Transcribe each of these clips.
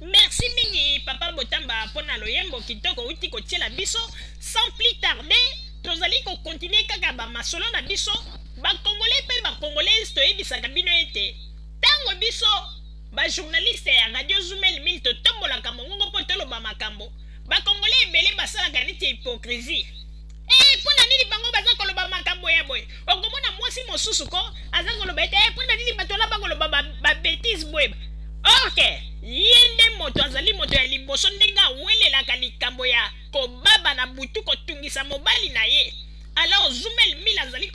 Merci mingi papa Botamba pona loyembo kitoko uti ko tiela biso sans plus tarder tozali ko continuer kaka ba masolo na biso ba congolais pe ba congolais to ebisaka bino ete tango biso ba journaliste ya radio Zumel Mil to tombola ka mongongo potelo ba makambo ba congolais ebele basala kaniti hypocrisie pona nini bango baza koloba makambo ya boy okomona mwasi mosusu ko aza koloba ete pona nini batola bakoloba ba bêtise boy. Ok, yende moto azali moto ya liboso ndenge awelelaka likambo ya kobaba na butu kotungisa mobali na ye. Alors Zumel Mil azali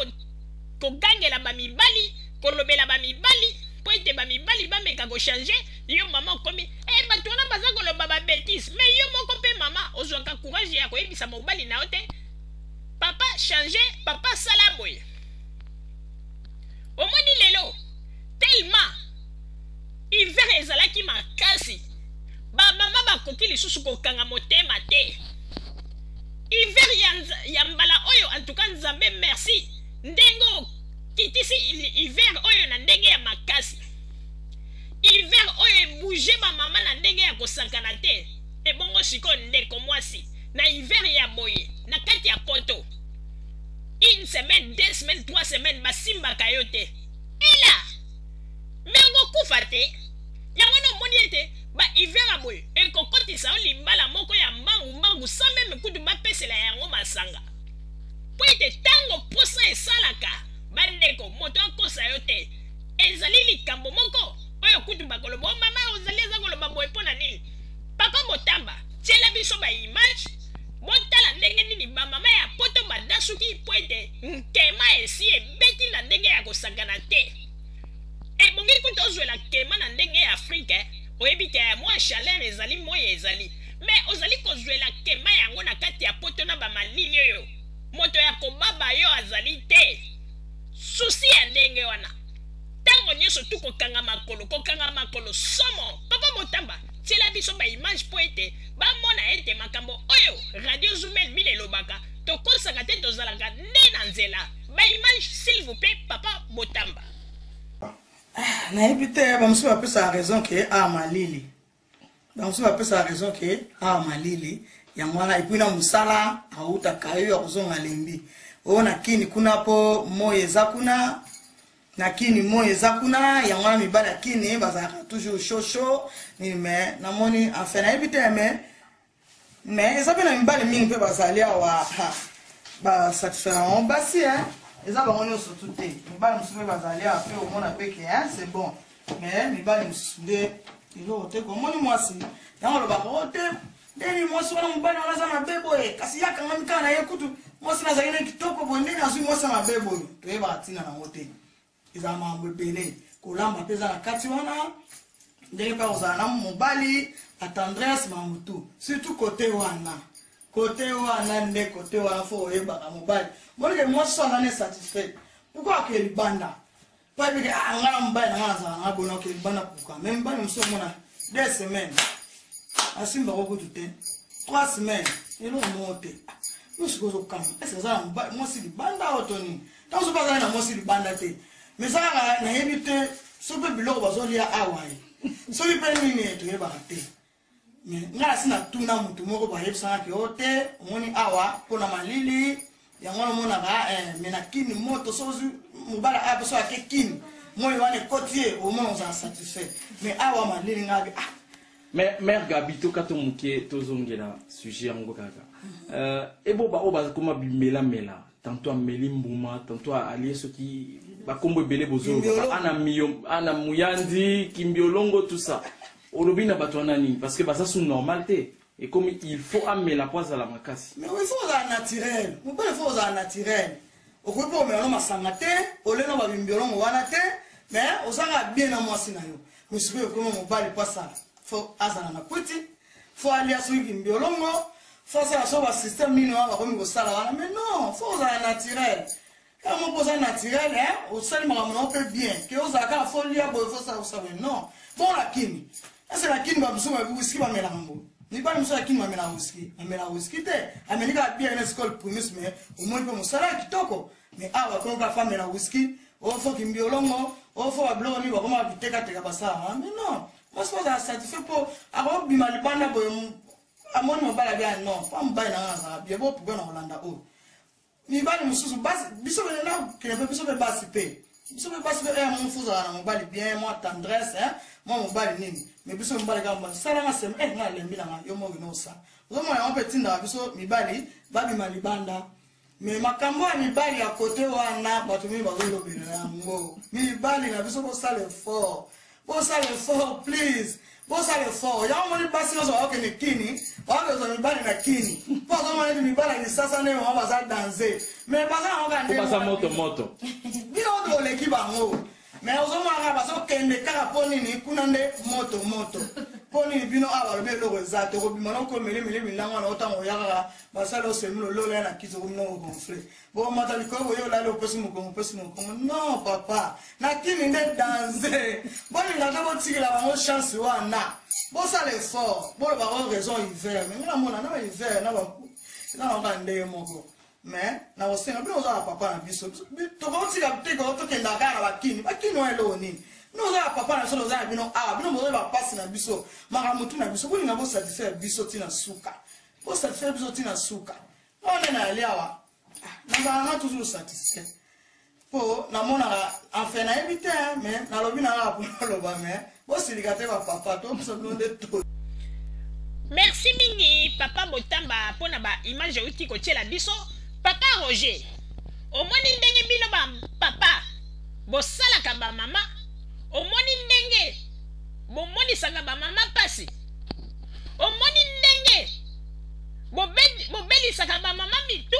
kogangela bamibali, kolobela bamibali, po ete bamibali bameka kochange, yo mama okomi, bato wana baza koloba ba bêtise, mais yo moko pe mama ozwaka courage ya koyebisa mobali na yo te. Papa change, papa sala boye. Omoni lelo, tellement hiver ezalaki makasi bamama bakoki lisusu kokanga motema te hiver ya mbala oyo en tout cas nzambe merci ndenge okitisi hiver oyo na ndenge ya makasi hiver oyo ebouge bamama na ndenge ya kosakana te ebongo sikoyo ndeko mwasi na hiver ya boye na kati ya poto une semaine, 2 semaines, 3 semaines basimbaka yo te ela mengo kufa te yango na moni ete ba hiver aboye ekokotisa yo limbala moko ya mbangu sa meme kutu bapesela yango masanga po ete tango posa esalaka bandeko moto akosa yo te ezali likambo moko oyo kutu bakoloba o mama ozali eza koloba boye mpo na nini papa Botamba tiela biso baimage botala ndenge nini bamama ya poto badasuki po ete nkema esi ebeti na ndenge ya kosangana te ebongi kutu ozwela kema na ndenge ya Afrique oyebi te ya mwa chaleur ezali moye ezali mais ozali kozwela kema yango na kati ya poto na bamalili oyo moto ya kobaba yo azali te susi ya ndenge wana tango nyonso tu kokanga makolo somo papa Botamba tiela biso baimage po ete bamona ete makambo oyo radio Zumel Mil elobaka tokosaka te tozalaka nde na nzela baimage s'il vous plaît papa Botamba. nayebi te bamosusu bapesa raison ke malili bamosusu bapesa raison ke malili yango wana epui na mosala autaka yo ya kozonga lembi oyo na kini kuna po moyo eza kuna na kini moyo eza kuna yango wana mibali ya kini bazalaka toujours chaud nini me namoni enfin nayebi te me eza mpe na mibali mingi mpe bazali awa basatisfaire yango basi eza bango nyonso tu te mibali mosusu mpe bazali awa mpe omona peke c'est bon mais mibali mosusu nde eloko te komoni mwasi yango olobaka o te ndeni mwasi wana mobali wana aza mabe boye kasi yakangami kaka na ye kutu mwasi nazali na kitoko boye ndeni azwi mwasi mabe boye toyebaka ntina nango te eza makambo ebele kolamba mpe eza na kati wana ndenge mpe kozala na mobali atendresse mamutu surtout kote wana nde kote wana fo oyebaka mobali monike mwasi so aza ne satisfait pourquoi ake libanda pabike ngana mobali na ngana azala nga bona ake libanda pourquoi me mobali mosu omona 2 semaines asimbako kutu te 3 semaines eloko moko te nyonso kozokanga ese aza na mobali mwasi libanda oyo to nini ntango so mpe azali na mwasi libanda te mais ça nayebi te so mpe biloko bazolia awa soki mpe nini toyebaka te mais ngai asi natuna motu moko bayebisangaki o te omoni awa mpona malili yango wana omonaka me na kini moto so mobali aya mpe so ake kini moi wana ekoti ye omona ozala satisfait mais awa malili ngai mare Gabi toka to moke tozongela sujet yango kaka eboba oyo bazakoma bimelamela tantôt ameli mbuma tantôt alie soki bakombo ebele bozoloba ana muyandi kimbiolongo tout ça olobi na bato wana nini parce que baza su normal te et comme il faut amela po azala makasi mais il faut ozala naturel mobali faut ozala naturel okoki mpo omela no masanga te oleno babimbiolongo wana te mais ozanga bien na mwasi na yo mosuku ekoma mobali po asala fo azala na kwiti fo alia soki kimbiolongo fo asala so basystème nini wana bakomi kosala wana mais non faut ozala naturel kama poza naturel osali makambo na mpe bien ke ozala kaka fo lia boye fo sala kosala non bon lakini ese lakini bamosusu bawiski bamelaka mbo mibali mosusu lakini bamelaka wiski te ameli kaka bien na école primus mais omoni mpe mosala ya kitoko mais awa konoka fa amela wiski ofo kimbiolongo ofo babiloko nini bakoma bitekateka basala mais non Moi je suis satisfait pour avoir bima libanda boy amoni mobala bien non pas mobala na bien bo pour na Holanda o mi bali mususu basi biso na que biso be basi pe biso be basi pe mon fuza na mobali bien moi tendresse hein moi mobali nini mais biso mobali ka mba sala na sem na lembi na yo mo no sa zo mo ya petit na biso mi bali ba bima libanda mais makambo ya mi bali ya côté wana batu mi bazolo bina ngo mi bali na biso bo sale fort. Boss fort, please. Boss fort. Y'a un passé au ok ni kini. On va bali na kini. Pas on ni bali ni sasa ne on va danser. Mais pas ça on va danser. Pas ça moto. Bien on doit l'équipe en haut. Mais on va parce que kende kara poni ni kunande moto. Poni bino aba le lo exact. Ko bimano ko mele milanga na otango yaka basalo semlo lo la na kizo no gonfler. Bon matali ko yo la lo pesi mo non papa. Na kini nde danser. Bon il a d'abord tiré la chance wana. Bon ça l'effort. Bon ba raison hiver. Mais na mona na hiver na ba na on va ndé moko. Mais na osenga bino za papa na biso. To ba tiré te ko to kenda kana bakini. Bakini wa lo ni. Nous avons papa na solo za bino bino mo ba passe na biso. Mara mutu na biso. Boni na bo satisfaire biso tina suka. Bo satisfaire biso tina suka. On est na liawa. Nous avons toujours satisfait. Pour na mona enfin na éviter mais na lobi na pour lo ba mais bo siligate ba papa to so blonde to. Merci mingi papa Botamba pona ba image uti ko tiela biso papa Roger. O moni ndenge bino ba papa. Bo sala ka ba mama. O moni ndenge bo moni sanga ba mama pasi. O moni ndenge bo beli saka ba mama mitu.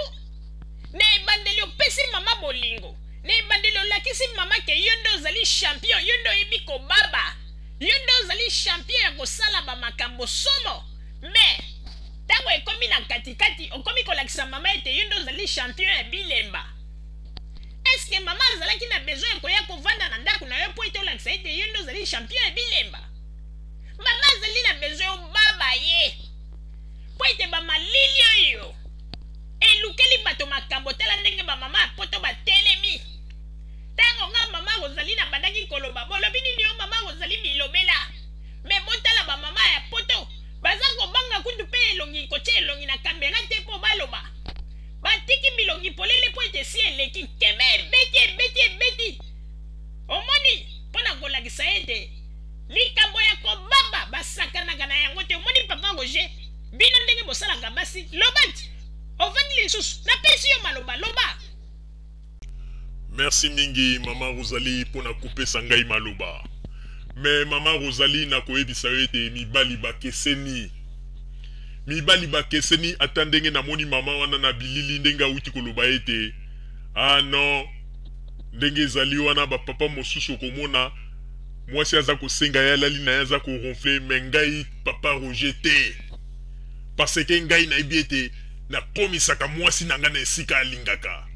Ne bandeli opesi mama bolingo. Ne bandeli olakisi mama ke yondo zali champion, yondo ibiko baba. Yondo zali champion ya kosala ba makambo somo. Mais tango ekomi na katikati okomi kolakisa mama ete yondo zali champion ya bilemba. Est-ce que mama azalaki na besoin koya kovanda na ndako na yo po ete olakisa ete yondo zali champion ya bilemba? Mama azali na besoin baba ye. Po ete ba malili oyo elukeli bato makambo tala ndenge ba mama apoto batelemi. Tango nga mama Rosalie na bandaki koloba bolobi nini yo mama Rosalie bilobela. Me botala ba mama ya poto baza kobanga kundu pe elongi koche elongi na kamera te po baloba. Batiki bilongi polele po ete si eleki keme beti. Omoni pona kolakisa ete likambo ya kobaba basakanaka na yango te. Omoni papa Roger bino ndenge bosalaka basi lobati ovandi lisusu napesi yo maloba loba. Merci mingi mama Rosalie pona kopesa ngai maloba. Mais mama Rosalie na koyebisa yo ete mibali bakeseni ata ndenge namoni mama wana na bilili ndenge awuti koloba ete ah non ndenge ezali wana bapapa mosusu komona mwasi aza kosenga ya lali na aza koronfle me ngai papa Roger te parce que ngai nayebi ete nakomisaka mwasi na ngai na esika alingaka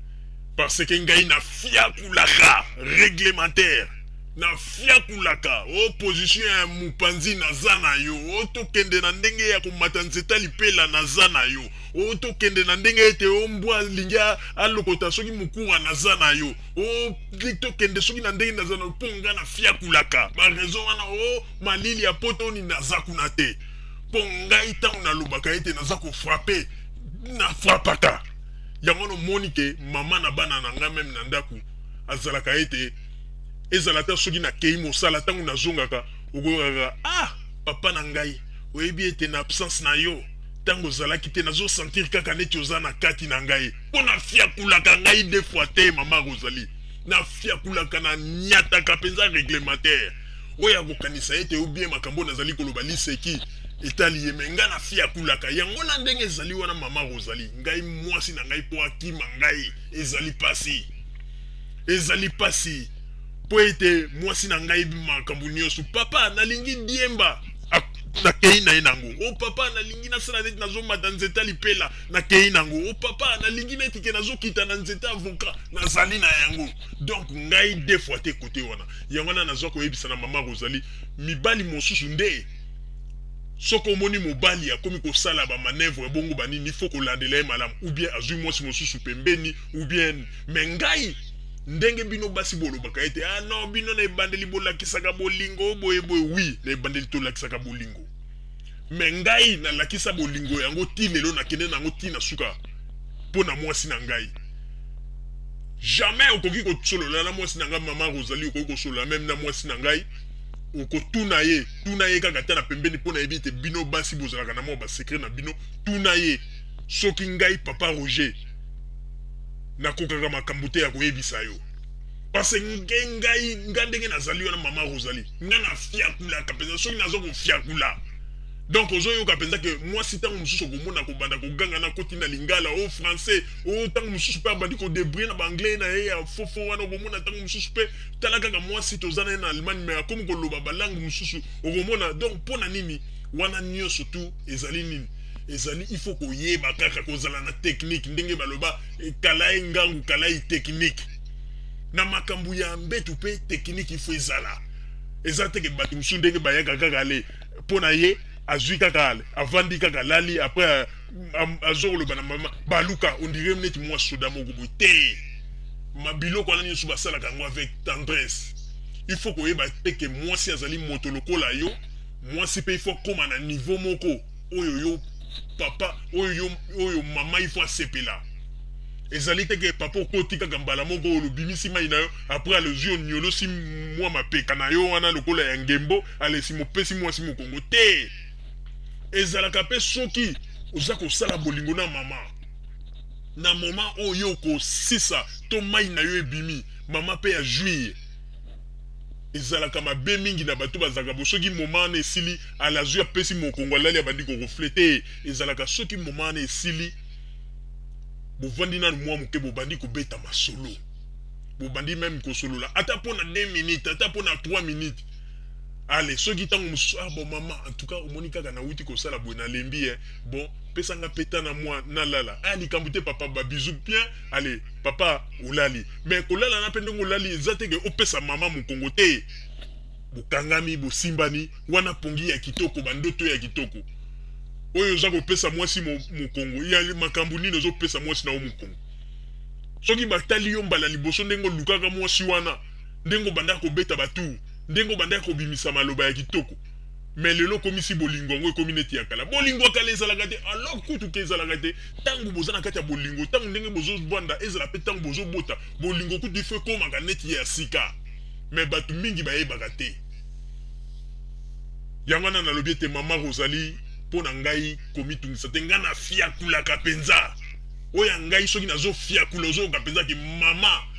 parce que ngai na fiakulaka réglementaire na fiakulaka opposition ya mupanzi na zana yo otokende na ndenge ya komata nzeta lipela na zana yo otokende na ndenge ete ombwa lingia alokota soki mukura na zana yo otokende soki na ndenge na zana ponga na fiakulaka ba raison wana malili ya poto ni nazakuna te ponga ita na lobaka ete nazako frapper na frappaka yango no monike mama na bana na nga même na ndaku azalaka ete ezalata soki na kei mosala tangu nazongaka okoyaka ah papa na ngai oyebi ete na absence na yo tango ozalaki te nazo sentir kaka neti oza na kati na ngai mpo na fiakulaka ngai deux fois te mama Rosalie na fiakulaka na nyataka mpenza réglementaire oyo akokanisa ete obie makambo nazali koloba liseki etali ye me nga na fiakulaka yango na ndenge ezali wana mama Rosalie ngai mwasi na ngai po akima ngai ezali pasi po ete mwasi na ngai makambo nyonso papa nalingi diemba na kei na enango papa nalingi nasala neti nazomata nzeta lipela na kei nango papa nalingi neti ke nazokita na nzeta avocat nazali na yango donc ngai deux fois te kote wana yango na nazwa koyebisa na mama Rosalie mibali mosusu nde soko moni mobali akomi kosala ba manœuvre bongo banini faut kolandela malamu ou bien azui mwasi mosusu pembeni ou bien mengai ndenge bino basi bolobaka ete ah non bino na ebandeli bolakisaka bolingo boye boye oui na ebandeli tolakisaka bolingo me ngai nalakisa bolingo yango ti lelo nakende nango ti na suka mpo na mwasi na ngai jamais okoki kosolola na mwasi na ngai mama Rosalie okoki kosolola meme na mwasi na ngai okotuna ye kaka ta na pembeni mpo na yebi ete bino basi bozalaka na mwa basekret na bino tuna ye soki ngai papa Roger nakokaka makambo te ya koyebisa yo parce ngai ndenge nazali yo na mama Rosalie nga na fiakulaka mpenza soki naza kofiakula donc ozoyoka mpenza ke mwasi ntango mosusu okomona kobanda koganga na koti na lingala o français o ntango mosusu mpe abandi kodebrie na baanglais na ye ya fofo wana okomona ntango mosusu mpe tala kaka mwasi toza na ye na Allemagne me akomi koloba balangue mosusu okomona donc mpo na nini wana nyonso tu ezali nini ezali il faut koyeba kaka kozala na technique ndenge baloba kalai ngangu kalai technique na makambo ya mbetu mpe technique il faut ezala eza teke bato mosusu ndenge bayaka kaka le mpo na ye azwi kaka ale avandi kaka lali après azokoloba na mama baluka on dirait neti mwa soda moko boye te mabiloko wana nyonso basalaka yango avec tendresse il faut koyeba mpe ke mwasi azali moto lokola yo mwasi mpe il faut koma na niveau moko oyo yo papa oyo mama il faut asepela ezali teke papa okoti kaka mbala moko olobimisi mai na yo après alezwi onyolosi mwa mapeka na yo wana lokola ya ngembo alesi mopesi mwasi mokongo te ezalaka mpe soki oza kosala bolingo na mama na moma oyo kosisa to mai na yo ebimi mama mpe ya juillet ezalaka mabe mingi na bato bazalaka bo soki moma wana esili alazwi apesi mokongo alali abandi korofle te ezalaka soki moma wana esili bovandi nanu mwa moke bobandi kobeta masolo bobandi meme kosolola ata mpo na 2 minutes ata mpo na 3 minutes ale soki ntango mosusu ah bon mama en tout cas omoni kaka na wuti kosala boye na lembi bon pesanga peta na mwa nalala ah likambo te papa babizu bien ale papa olali mais kolala na mpe ndenge olali eza teke opesa mama mokongo te bokangami bosimbani wana pongi ya kitoko bandoto ya kitoko oyo oza kopesa mwasi mokongo ya makambo nini ozopesa mwasi na yo mokongo soki batali yo mbala liboso ndenge olukaka mwasi wana ndenge obandaka kobeta batu ndenge obandaka kobimisa maloba ya kitoko mais lelo komisi bolingo yango ekomi neti ya kala bolingo ya kala ezalaka te alors kutu ke ezalaka te ntango boza na kati ya bolingo ntango ndenge bozobwanda ezala mpe ntango bozobota bolingo kutu ife ekomaka neti ya sika mais bato mingi bayebaka te yango wana nalobi ete mama Rosalie mpo na ngai komitungisa te ngai na fiakulaka mpenza oyo ngai soki nazofiakula ozoyoka mpenza ke mama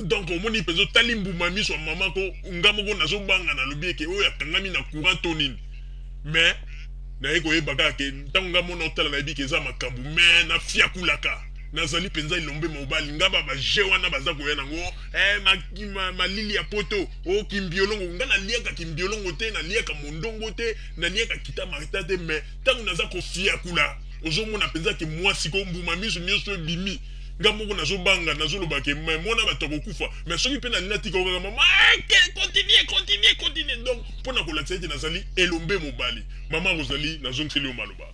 donc omoni mpenza otali mbuma miso ya mama ko nga moko nazobanga nalobi eke oyo akangami na courant to nini mais naye koyeba kaka ke ntango nga mona otala nayebi ke eza makambo mais nafiakulaka nazali mpenza elombe mobali nga baje wana baza koya nango malili ya poto o kimbiolongo nga naliaka kimbiolongo te naliaka mondongo te naliaka kita marita te mais ntango naza kofiakula ozomona mpenza ke mwasi ko mbuma miso nyonso ebimi nga moko nazobanga nazoloba ke mona bato kokufa mais soki mpe nalina tika okaka mama continue donc mpo na kolakisa ete nazali elombe mobali mama Rosalie nazongiseli yo maloba